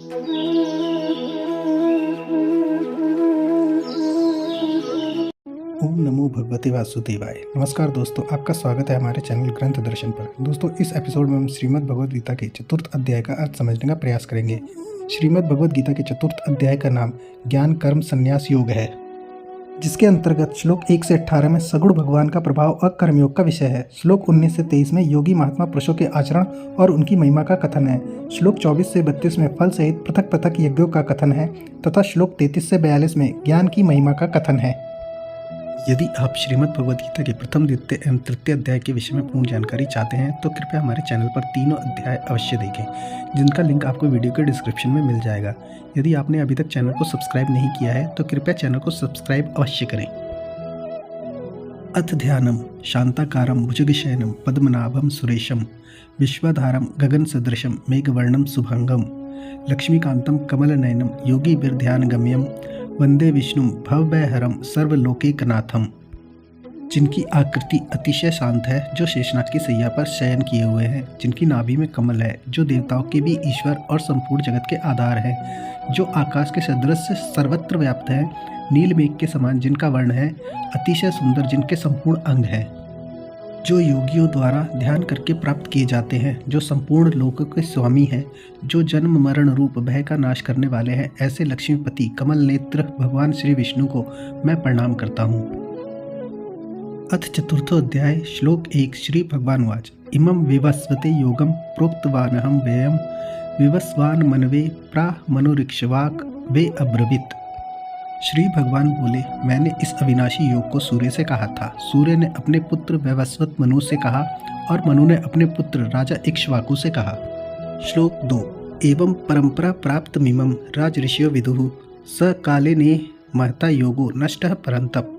ओम नमो भगवते वासुदेवाय। नमस्कार दोस्तों, आपका स्वागत है हमारे चैनल ग्रंथ दर्शन पर। दोस्तों, इस एपिसोड में हम श्रीमद् भगवद गीता के चतुर्थ अध्याय का अर्थ समझने का प्रयास करेंगे। श्रीमद् भगवद गीता के चतुर्थ अध्याय का नाम ज्ञान कर्म संन्यास योग है, जिसके अंतर्गत श्लोक 1 से 18 में सगुण भगवान का प्रभाव और कर्मयोग का विषय है। श्लोक 19 से 23 में योगी महात्मा पुरुषों के आचरण और उनकी महिमा का कथन है। श्लोक 24 से 32 में फल सहित पृथक पृथक यज्ञों का कथन है तथा श्लोक 33 से 42 में ज्ञान की महिमा का कथन है। यदि आप श्रीमद् भगवद गीता के प्रथम, द्वितीय एवं तृतीय अध्याय के विषय में पूर्ण जानकारी चाहते हैं तो कृपया हमारे चैनल पर तीनों अध्याय अवश्य देखें, जिनका लिंक आपको वीडियो के डिस्क्रिप्शन में मिल जाएगा। यदि आपने अभी तक चैनल को सब्सक्राइब नहीं किया है तो कृपया चैनल को सब्सक्राइब अवश्य करें। अथ ध्यानम शांताकारम भुजगशयनम पद्मनाभम सुरेशम विश्वधारम गगन सदृशम मेघवर्णम शुभंगम लक्ष्मीकांतम कमलनयनम योगी ध्यानगम्यम वंदे विष्णु भवभयहरम सर्वलोकैकनाथम। जिनकी आकृति अतिशय शांत है, जो शेषनाग की सैया पर शयन किए हुए हैं, जिनकी नाभि में कमल है, जो देवताओं के भी ईश्वर और संपूर्ण जगत के आधार है, जो आकाश के सदृश सर्वत्र व्याप्त है, नील मेघ के समान जिनका वर्ण है, अतिशय सुंदर जिनके संपूर्ण अंग हैं, जो योगियों द्वारा ध्यान करके प्राप्त किए जाते हैं, जो संपूर्ण लोकों के स्वामी हैं, जो जन्म मरण रूप भय का नाश करने वाले हैं, ऐसे लक्ष्मीपति कमल नेत्र भगवान श्री विष्णु को मैं प्रणाम करता हूँ। अथ चतुर्थो अध्याय श्लोक 1 श्री भगवान वाच इमं विवस्वते योगम प्रोक्तवानहं व्ययम विवस्वान मनवे प्राह मनोरिक्षवाक वे अब्रवीत। श्री भगवान बोले, मैंने इस अविनाशी योग को सूर्य से कहा था। सूर्य ने अपने पुत्र वैवस्वत मनु से कहा और मनु ने अपने पुत्र राजा इक्ष्वाकु से कहा। श्लोक 2 एवं परंपरा प्राप्त मिमम राज ऋषियो विदुः स काले ने महता योगो नष्टः परंतप।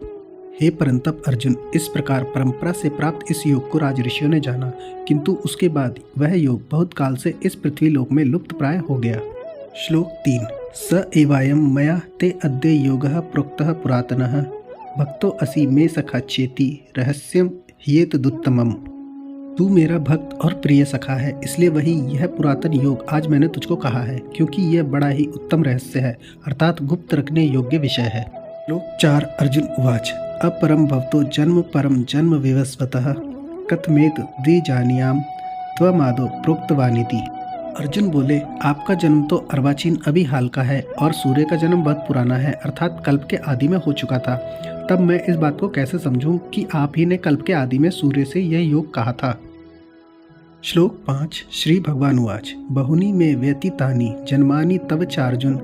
हे परंतप अर्जुन, इस प्रकार परंपरा से प्राप्त इस योग को राज ऋषियों ने जाना, किंतु उसके बाद वह योग बहुत काल से इस पृथ्वी लोक में लुप्त प्राय हो गया। श्लोक 3 स एवायं मया ते अद्य योगः प्रोक्तः पुरातनः भक्तो असि मे सखा चेति रहस्यम ह्येतदुत्तमम्। तू मेरा भक्त और प्रिय सखा है, इसलिए वही यह पुरातन योग आज मैंने तुझको कहा है, क्योंकि यह बड़ा ही उत्तम रहस्य है, अर्थात गुप्त रखने योग्य विषय है। श्लोक 4 अर्जुन उवाच अपरम भवतो जन्म परम जन्म विवस्वतः कथमेत द्विजानियाम त्वमादो प्रोक्तवानिति। अर्जुन बोले, आपका जन्म तो अर्वाचीन अभी हाल का है और सूर्य का जन्म बहुत पुराना है, अर्थात कल्प के आदि में हो चुका था। तब मैं इस बात को कैसे समझूं कि आप ही ने कल्प के आदि में सूर्य से यह योग कहा था। श्लोक 5 श्री भगवान उवाच बहुनी में व्यतीतानि जन्मानि तव चार्जुन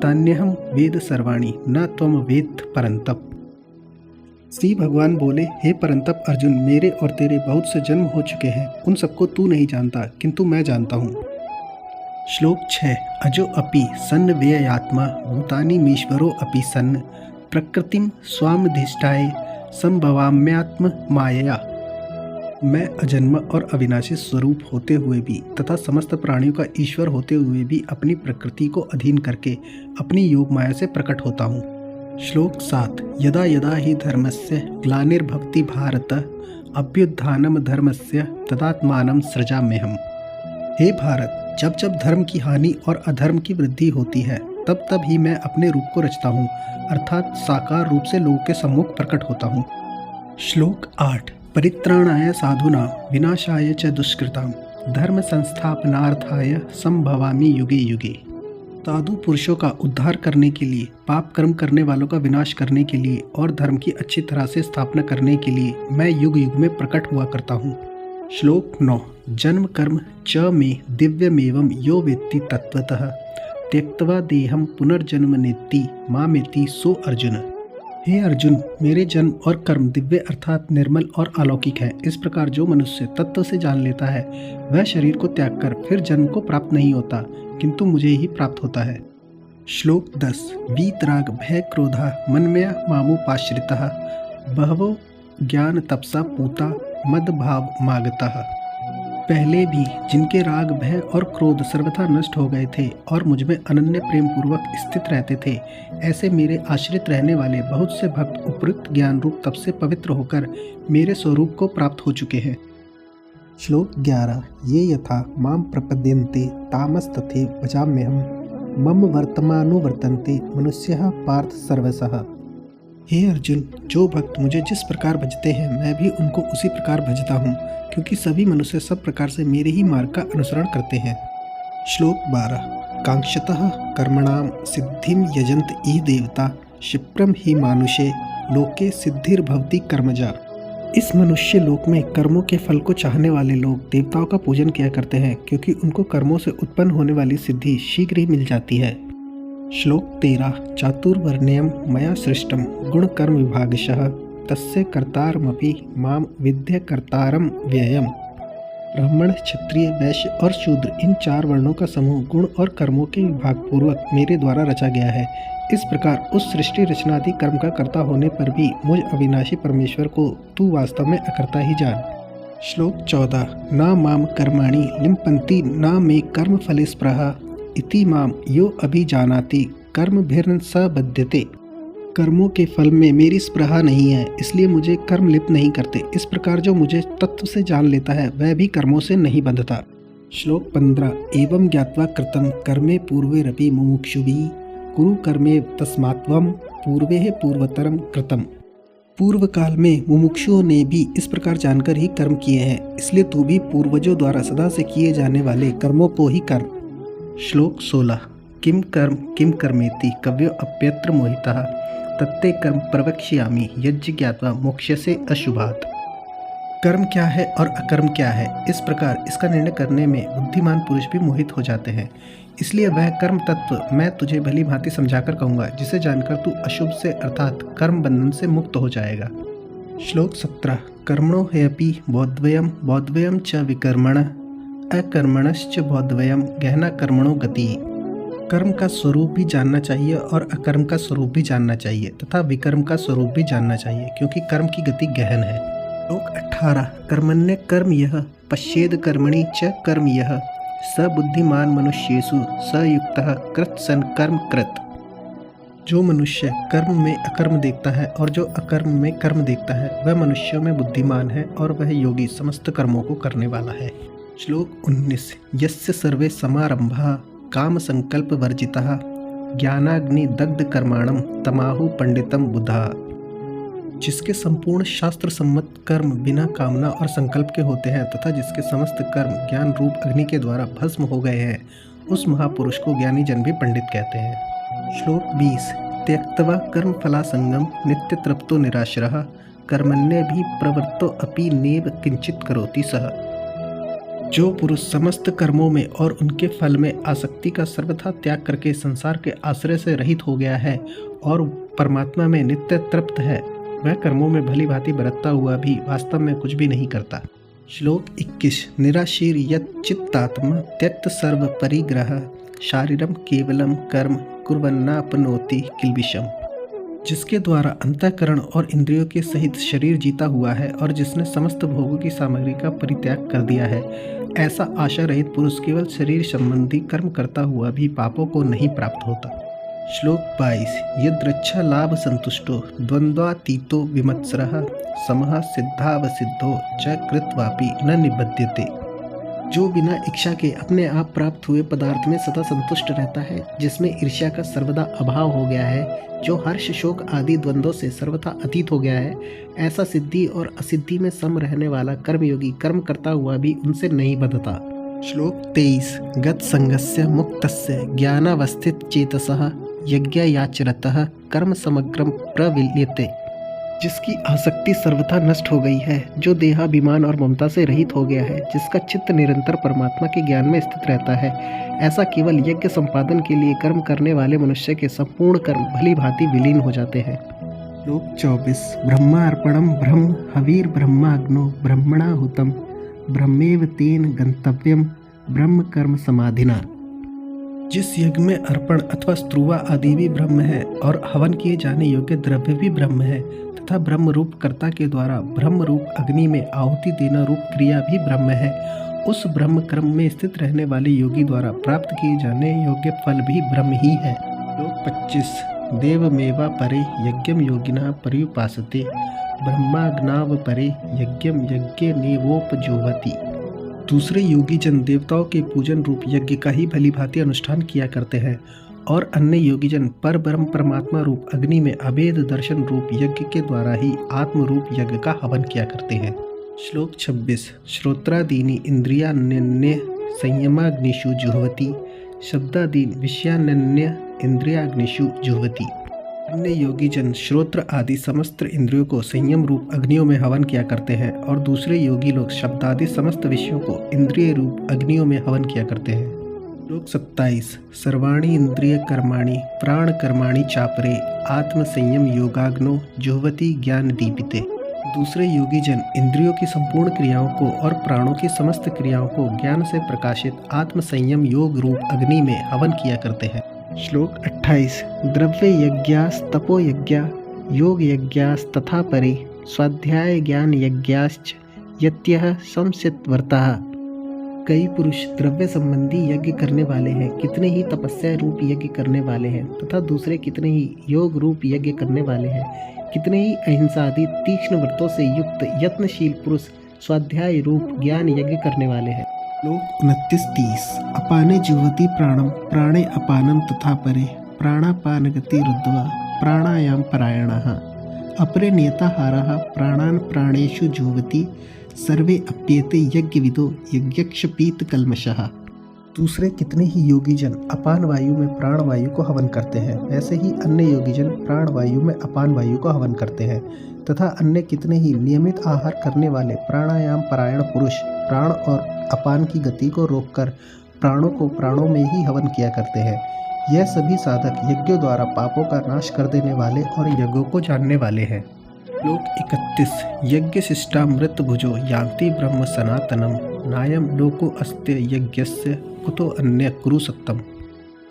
तान्यहम वेद सर्वाणि न त्वम वेद परंतप। श्री भगवान बोले, हे परंतप अर्जुन, मेरे और तेरे बहुत से जन्म हो चुके हैं, उन सबको तू नहीं जानता, किंतु मैं जानता हूँ। श्लोक 6 अजो अपि सन्न व्ययात्मा भूतानि मीश्वरो अपि सन्न प्रकृतिम स्वामधिष्ठाय संभवाम्यात्म मायया। मैं अजन्म और अविनाशी स्वरूप होते हुए भी तथा समस्त प्राणियों का ईश्वर होते हुए भी अपनी प्रकृति को अधीन करके अपनी योग माया से प्रकट होता हूँ। श्लोक 7 यदा यदा हि धर्मस्य ग्लानिर्भवति भारत अभ्युत्थानम धर्मस्य तदात्मानं सृजाम्यहम्। हे भारत, जब जब धर्म की हानि और अधर्म की वृद्धि होती है, तब तब ही मैं अपने रूप को रचता हूँ, अर्थात साकार रूप से लोगों के सम्मुख प्रकट होता हूँ। श्लोक 8 परित्राणाय साधूनां विनाशाय च दुष्कृतां धर्म संस्थापनार्थाय संभवामि युगे युगे। साधु पुरुषों का उद्धार करने के लिए, पाप कर्म करने वालों का विनाश करने के लिए और धर्म की अच्छी तरह से स्थापना करने के लिए मैं युग युग में प्रकट हुआ करता हूँ। श्लोक 9 जन्म कर्म च मे दिव्यमेवं यो वेत्ति तत्वतः त्यक्त्वा देहं पुनर्जन्म नेति मामेति सो अर्जुन। हे अर्जुन, मेरे जन्म और कर्म दिव्य अर्थात निर्मल और अलौकिक है। इस प्रकार जो मनुष्य तत्व से जान लेता है, वह शरीर को त्याग कर फिर जन्म को प्राप्त नहीं होता, किंतु मुझे ही प्राप्त होता है। श्लोक 10 वीतराग भय क्रोधा मनमया मामुपाश्रितः बहवो ज्ञान तपसा पूता मद भाव मागतः। पहले भी जिनके राग भय और क्रोध सर्वथा नष्ट हो गए थे और मुझमें अनन्य प्रेम पूर्वक स्थित रहते थे, ऐसे मेरे आश्रित रहने वाले बहुत से भक्त उपयुक्त ज्ञान रूप तप से पवित्र होकर मेरे स्वरूप को प्राप्त हो चुके हैं। श्लोक 11 ये यथा माम प्रपद्यन्ते तामस्तथे भजाम्यहम् मम वर्तमानुवर्तन्ते मनुष्यः पार्थ सर्वशः। हे अर्जुन, जो भक्त मुझे जिस प्रकार भजते हैं मैं भी उनको उसी प्रकार भजता हूँ, क्योंकि सभी मनुष्य सब प्रकार से मेरे ही मार्ग का अनुसरण करते हैं। श्लोक 12। कांक्षतः कर्मणां सिद्धिं यजन्त ई देवता क्षिप्रम ही मानुषे लोके सिद्धिर्भवति कर्मजा। इस मनुष्य लोक में कर्मों के फल को चाहने वाले लोग देवताओं का पूजन किया करते हैं, क्योंकि उनको कर्मों से उत्पन्न होने वाली सिद्धि शीघ्र ही मिल जाती है। श्लोक 13। चातुर्वर्ण्यं मया सृष्टं गुणकर्म विभागशः तस्य कर्तारमपि माम विद्य कर्तारम व्ययम्। ब्राह्मण, क्षत्रिय, वैश्य और शूद्र, इन 4 वर्णों का समूह गुण और कर्मों के विभाग पूर्वक मेरे द्वारा रचा गया है। इस प्रकार उस सृष्टि रचनादि कर्म का कर्ता होने पर भी मुझ अविनाशी परमेश्वर को तू वास्तव में अकर्ता ही जान। श्लोक 14। ना माम कर्माणि लिम्पन्ति ना मे कर्म फले स्पृहा इति माम यो अभिजानाति कर्मभिर्न स बध्यते। कर्मों के फल में मेरी स्पृहा नहीं है, इसलिए मुझे कर्म लिप्त नहीं करते। इस प्रकार जो मुझे तत्व से जान लेता है वह भी कर्मों से नहीं बंधता। श्लोक 15। एवं ज्ञात्वा कृतं कर्मे पूर्वेरपि मुमुक्षुभिः कुरु कर्मे तस्मात्त्वं पूर्वे पूर्वतरम कृतम्। पूर्व काल में मुमुक्षुओं ने भी इस प्रकार जानकर ही कर्म किए हैं, इसलिए तू भी पूर्वजों द्वारा सदा से किए जाने वाले कर्मों को ही कर। श्लोक 16। किम कर्मेति कव्यो अप्यत्र मोहितः तत्ते कर्म प्रवक्ष्यामि यज्ञ ज्ञात्वा मोक्ष्यसे अशुभात्। कर्म क्या है और अकर्म क्या है, इस प्रकार इसका निर्णय करने में बुद्धिमान पुरुष भी मोहित हो जाते हैं, इसलिए वह कर्म तत्व मैं तुझे भली भांति समझाकर कहूँगा, जिसे जानकर तू अशुभ से अर्थात कर्म बंधन से मुक्त हो जाएगा। श्लोक 17। कर्मणो ह्यपि बौद्धव्यम च विकर्मण अकर्मणश्च बौद्धव्यम गहना कर्मणो गति। कर्म का स्वरूप भी जानना चाहिए और अकर्म का स्वरूप भी जानना चाहिए तथा विकर्म का स्वरूप भी जानना चाहिए, क्योंकि कर्म की गति गहन है। श्लोक 18। कर्मण्य कर्म यः पश्येद कर्मणि च कर्म यः स बुद्धिमान मनुष्येषु स युक्तः कृत सन कर्म कृत। जो मनुष्य कर्म में अकर्म देखता है और जो अकर्म में कर्म देखता है वह मनुष्यों में बुद्धिमान है और वह योगी समस्त कर्मों को करने वाला है। श्लोक 19। यस्य सर्वे समारंभाः काम संकल्प वर्जितः ज्ञानाग्नि दग्ध कर्माणम तमाहु पंडितम बुधा। जिसके संपूर्ण शास्त्र सम्मत कर्म बिना कामना और संकल्प के होते हैं तथा जिसके समस्त कर्म ज्ञान रूप अग्नि के द्वारा भस्म हो गए हैं, उस महापुरुष को ज्ञानी जन भी पंडित कहते हैं। श्लोक 20। त्यक्त्वा कर्म फलासंगम नित्य तृप्तो निराश्रः कर्मण्य भी प्रवृत्तो अपि नेव किंचित करोति सः। जो पुरुष समस्त कर्मों में और उनके फल में आसक्ति का सर्वथा त्याग करके संसार के आश्रय से रहित हो गया है और परमात्मा में नित्य तृप्त है, वह कर्मों में भली भांति बरतता हुआ भी वास्तव में कुछ भी नहीं करता। श्लोक 21। निराशीर यत् चित्तात्मा त्यक्त सर्व परिग्रह शारीरम केवलम कर्म कुर्वन्नापनोति किल्बिषम। जिसके द्वारा अंतःकरण और इंद्रियों के सहित शरीर जीता हुआ है और जिसने समस्त भोगों की सामग्री का परित्याग कर दिया है, ऐसा आशा रहित पुरुष केवल शरीर संबंधी कर्म करता हुआ भी पापों को नहीं प्राप्त होता। श्लोक 22। यदृच्छा लाभ संतुष्टो द्वंद्वातीतो विमत्सरः समः सिद्धावसिद्धो च कृत्वापि न निबध्यते। जो बिना इच्छा के अपने आप प्राप्त हुए पदार्थ में सदा संतुष्ट रहता है, जिसमें ईर्ष्या का सर्वदा अभाव हो गया है, जो हर्ष शोक आदि द्वंद्वों से सर्वथा अतीत हो गया है, ऐसा सिद्धि और असिद्धि में सम रहने वाला कर्मयोगी कर्म करता हुआ भी उनसे नहीं बंधता। श्लोक 23। गत संगस्य मुक्तस्य ज्ञानावस्थित चेतसः यज्ञयाचरतः कर्म समग्रम प्रविल्यते। जिसकी आसक्ति सर्वथा नष्ट हो गई है, जो देहाभिमान और ममता से रहित हो गया है, जिसका चित्त निरंतर परमात्मा के ज्ञान में स्थित रहता है, ऐसा केवल यज्ञ संपादन के लिए कर्म करने वाले मनुष्य के संपूर्ण कर्म भली भांति विलीन हो जाते हैं। श्लोक 24। ब्रह्मार्पणम ब्रह्म हवीर ब्रह्माग्नो ब्रह्मणाहुतम ब्रह्मेव तेन गंतव्यम ब्रह्म कर्म समाधिना। जिस यज्ञ में अर्पण अथवा स्त्रुवा आदि भी ब्रह्म है और हवन किए जाने योग्य द्रव्य भी ब्रह्म है तथा ब्रह्म रूप कर्ता के द्वारा ब्रह्म रूप अग्नि में आहुति देना रूप क्रिया भी ब्रह्म है, उस ब्रह्म क्रम में स्थित रहने वाले योगी द्वारा प्राप्त किए जाने योग्य फल भी ब्रह्म ही है। श्लोक 25। देवमेवा परे यज्ञम योगिनः पर्युपासते ब्रह्माग्नाव परे यज्ञम यज्ञेनेवोपजुह्वति। दूसरे योगी जन देवताओं के पूजन रूप यज्ञ का ही भली भांति अनुष्ठान किया करते हैं और अन्य योगी जन पर ब्रह्म परमात्मा रूप अग्नि में अभेद दर्शन रूप यज्ञ के द्वारा ही आत्म रूप यज्ञ का हवन किया करते हैं। श्लोक 26। श्रोत्रादीनि इंद्रियान्य संयमाग्निषु जुह्वति शब्दादीन विषयान्य इंद्रियाग्निषु जुह्वति। अन्य योगी जन श्रोत्र आदि समस्त इंद्रियों को संयम रूप अग्नियों में हवन किया करते हैं और दूसरे योगी लोग शब्दादि समस्त विषयों को इंद्रिय रूप अग्नियों में हवन किया करते हैं। श्लोक 27। सर्वाणि इंद्रिय कर्माणि प्राण कर्माणि चापरे आत्म संयम योगाग्नो जुह्वति ज्ञान दीपिते। दूसरे योगी जन इंद्रियों की संपूर्ण क्रियाओं को और प्राणों की समस्त क्रियाओं को ज्ञान से प्रकाशित आत्म संयम योग रूप अग्नि में हवन किया करते हैं। श्लोक 28। द्रव्य यज्ञास तपो यज्ञा योग यज्ञास तथा परे स्वाध्याय ज्ञान यज्ञाश्च यत्यः संसितव्रतः। कई पुरुष द्रव्य संबंधी यज्ञ करने वाले हैं, कितने ही तपस्या रूप यज्ञ करने वाले हैं तथा दूसरे कितने ही योग रूप यज्ञ करने वाले हैं, कितने ही अहिंसा आदि तीक्ष्ण व्रतों से युक्त यत्नशील पुरुष स्वाध्याय रूप ज्ञान यज्ञ करने वाले हैं। श्लोक 29-30। अपाने जुह्वति प्राणम प्राणे अपानम तथा परे प्राणापान गति रुद्ध्वा प्राणायाम परायणः अपरे नियताहारः प्राणान् प्राणेषु जुह्वति सर्वे अप्येते यज्ञविदो यज्ञक्षपीत कल्मषः। दूसरे कितने ही योगी जन अपान वायु में प्राण वायु को हवन करते हैं, वैसे ही अन्य योगी जन प्राण वायु में अपान वायु को हवन करते हैं तथा अन्य कितने ही नियमित आहार करने वाले प्राणायाम परायण पुरुष प्राण और अपान की गति को रोककर प्राणों को प्राणों में ही हवन किया करते हैं। यह सभी साधक यज्ञों द्वारा पापों का नाश कर देने वाले और यज्ञों को जानने वाले हैं। श्लोक 31। यज्ञ शिष्टामृत भुजो यान्ति ब्रह्म सनातनम नायम लोको अस्त्य यज्ञस्य कुतो अन्य कुरु सत्तम।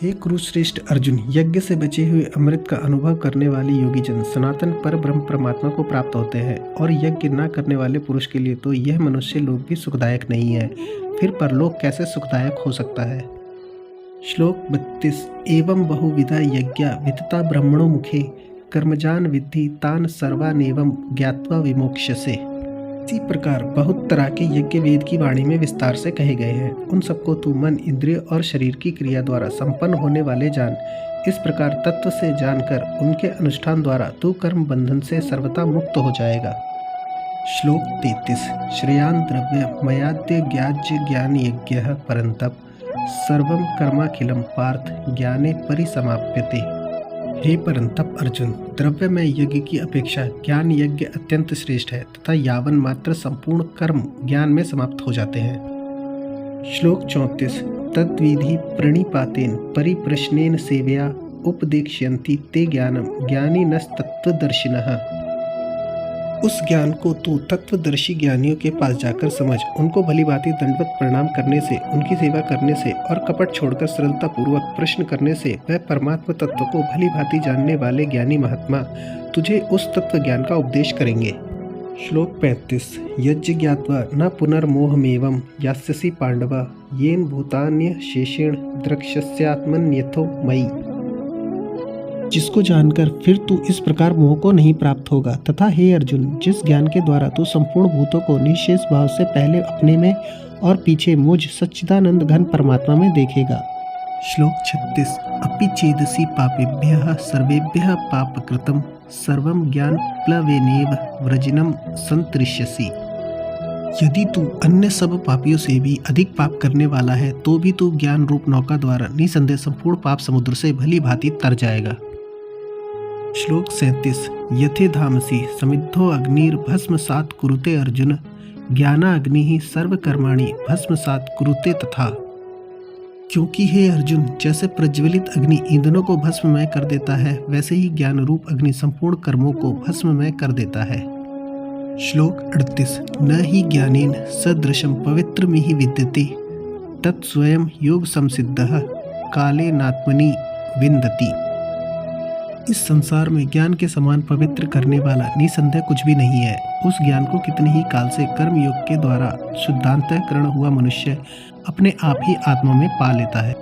हे कुरुश्रेष्ठ अर्जुन, यज्ञ से बचे हुए अमृत का अनुभव करने वाले योगी जन सनातन पर ब्रह्म परमात्मा को प्राप्त होते हैं और यज्ञ न करने वाले पुरुष के लिए तो यह मनुष्य लोक भी सुखदायक नहीं है, फिर परलोक कैसे सुखदायक हो सकता है। श्लोक 32। एवं बहुविधा यज्ञा वितता ब्रह्मणो मुखे कर्मजान विद्धि तान सर्वानेवं ज्ञात्वा विमोक्ष्यसे। इसी प्रकार बहुत तरह के यज्ञ वेद की वाणी में विस्तार से कहे गए हैं, उन सबको तू मन इंद्रिय और शरीर की क्रिया द्वारा संपन्न होने वाले जान। इस प्रकार तत्व से जानकर उनके अनुष्ठान द्वारा तू कर्म बंधन से सर्वथा मुक्त हो जाएगा। श्लोक 33। श्रेयान द्रव्य मयाद्य ज्ञाज्य ज्ञान यज्ञः परंतप सर्वं कर्माखिलं पार्थ ज्ञाने परिसमाप्यते। हे परंतप अर्जुन, द्रव्य में यज्ञ की अपेक्षा ज्ञान यज्ञ अत्यंत श्रेष्ठ है तथा यावन मात्र संपूर्ण कर्म ज्ञान में समाप्त हो जाते हैं। श्लोक 34। तद्विधि प्रणिपातेन परिप्रश्नेन सेवया उपदेक्ष्यन्ति ते ज्ञानम ज्ञानिनस्तत्त्वदर्शिनः। उस ज्ञान को तू तत्वदर्शी ज्ञानियों के पास जाकर समझ, उनको भली भांति दंडवत प्रणाम करने से, उनकी सेवा करने से और कपट छोड़कर सरलता पूर्वक प्रश्न करने से वह परमात्मा तत्व को भली भांति जानने वाले ज्ञानी महात्मा तुझे उस तत्व ज्ञान का उपदेश करेंगे। श्लोक 35। यज्ञ ज्ञात्वा न पुनर्मोहमेवं यास्यसि पांडव येन भूतान्य शेषेण द्रक्ष्यस्यात्मन्यथो मयि। जिसको जानकर फिर तू इस प्रकार मोह को नहीं प्राप्त होगा तथा हे अर्जुन, जिस ज्ञान के द्वारा तू संपूर्ण भूतों को निशेष भाव से पहले अपने में और पीछे मुझ सच्चिदानंद घन परमात्मा में देखेगा। श्लोक 36। अपि चेदसि पापेभ्यः सर्वेभ्यः पापकृतं सर्वं ज्ञान प्लवेनेव व्रजिनं संतरिष्यसि। यदि तू अन्य सब पापियों से भी अधिक पाप करने वाला है तो भी तू ज्ञान रूप नौका द्वारा निसंदेह संपूर्ण पाप समुद्र से भली भांति तर जाएगा। श्लोक 37। यथे धामसि समिद्धो अग्निर्भस्मसात् कुरुते अर्जुन ज्ञानाग्निः सर्वकर्माणि भस्मसात् कुरुते तथा। क्योंकि हे अर्जुन, जैसे प्रज्वलित अग्नि ईंधनों को भस्ममय कर देता है, वैसे ही ज्ञान रूप अग्नि संपूर्ण कर्मों को भस्ममय कर देता है। श्लोक 38। न ही ज्ञानेन सदृशं पवित्रमिहि विद्यते तत्स्वयं योग संसिद्धः कालेनात्मनि विन्दति। इस संसार में ज्ञान के समान पवित्र करने वाला निसंदेह कुछ भी नहीं है। उस ज्ञान को कितने ही काल से कर्म योग के द्वारा शुद्धांतःकरण हुआ मनुष्य अपने आप ही आत्मा में पा लेता है।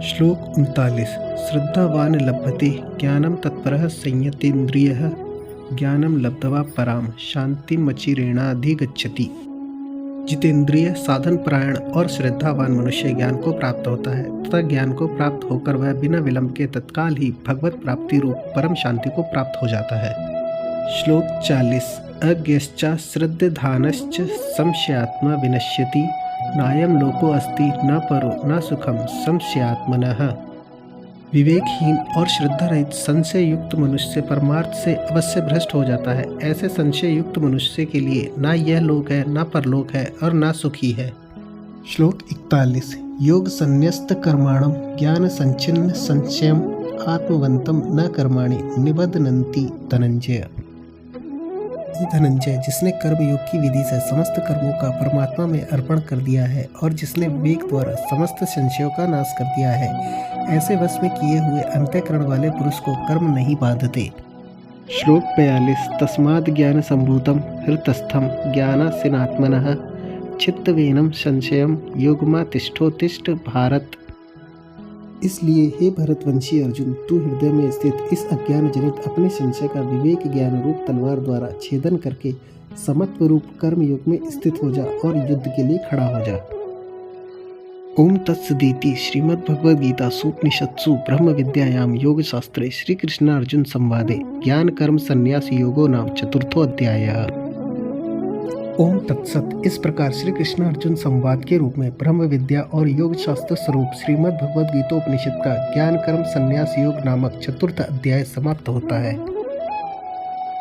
श्लोक 39। श्रद्धावान लभते ज्ञानम तत्परः संयतेन्द्रियः ज्ञानम लब्ध्वा पराम शांतिमचिरेणाधिगच्छति। जितेंद्रिय, साधन परायण और श्रद्धावान मनुष्य ज्ञान को प्राप्त होता है तथा ज्ञान को प्राप्त होकर वह बिना विलंब के तत्काल ही भगवत प्राप्ति रूप परम शांति को प्राप्त हो जाता है। श्लोक 40। अज्ञश्च श्रद्धानश्च संशयात्मा विनश्यति, नायं लोको अस्ति न परो न सुखम संशयात्मनः। विवेकहीन और श्रद्धा रहित संशय युक्त मनुष्य परमार्थ से अवश्य भ्रष्ट हो जाता है। ऐसे संशय युक्त मनुष्य के लिए ना यह लोक है, ना परलोक है और ना सुखी है। श्लोक 41। योग संन्यस्त कर्माणम ज्ञान संचिन्न संशयम आत्मवंतम न कर्माणि निबध्नन्ति धनंजय। धनंजय, जिसने कर्मयोग की विधि से समस्त कर्मों का परमात्मा में अर्पण कर दिया है और जिसने विवेक द्वारा समस्त संशयों का नाश कर दिया है, ऐसे वश में किए हुए अंतःकरण वाले पुरुष को कर्म नहीं बाधते। श्लोक 42। तस्माद् ज्ञान संभूतम हृतस्थम ज्ञानासीनात्मनः चित्तवेनम संशयम योगमा तिष्ठोतिष्ठ भारत। इसलिए हे भरतवंशी अर्जुन, तू हृदय में स्थित इस अज्ञान जनित अपने संशय का विवेक ज्ञान रूप तलवार द्वारा छेदन करके समत्व रूप कर्म योग में स्थित हो जा और युद्ध के लिए खड़ा हो जा। ओम तत्सदिति श्रीमद्भगवद्गीता सूपनिषत्सु ब्रह्म विद्यायाम योग शास्त्रे श्री कृष्ण अर्जुन संवादे ज्ञान कर्म संन्यास योगो नाम चतुर्थो अध्यायः। ओम तत्सत। इस प्रकार श्री कृष्ण अर्जुन संवाद के रूप में ब्रह्म विद्या और योग शास्त्र स्वरूप श्रीमद् भगवद गीतोपनिषद का ज्ञान कर्म संन्यास योग नामक चतुर्थ अध्याय समाप्त होता है।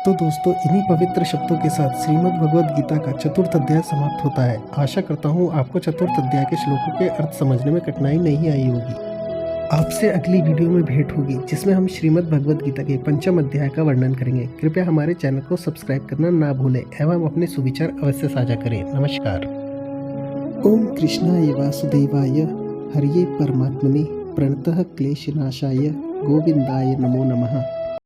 तो दोस्तों, इन्हीं पवित्र शब्दों के साथ श्रीमद् भगवद गीता का चतुर्थ अध्याय समाप्त होता है। आशा करता हूँ आपको चतुर्थ अध्याय के श्लोकों के अर्थ समझने में कठिनाई नहीं आई होगी। आपसे अगली वीडियो में भेंट होगी जिसमें हम श्रीमद् भगवद गीता के पंचम अध्याय का वर्णन करेंगे। कृपया हमारे चैनल को सब्सक्राइब करना ना भूलें एवं अपने सुविचार अवश्य साझा करें। नमस्कार। ओम कृष्णाय वासुदेवाय हरिये परमात्मने प्रणतः क्लेशनाशाय गोविंदाय नमो नमः।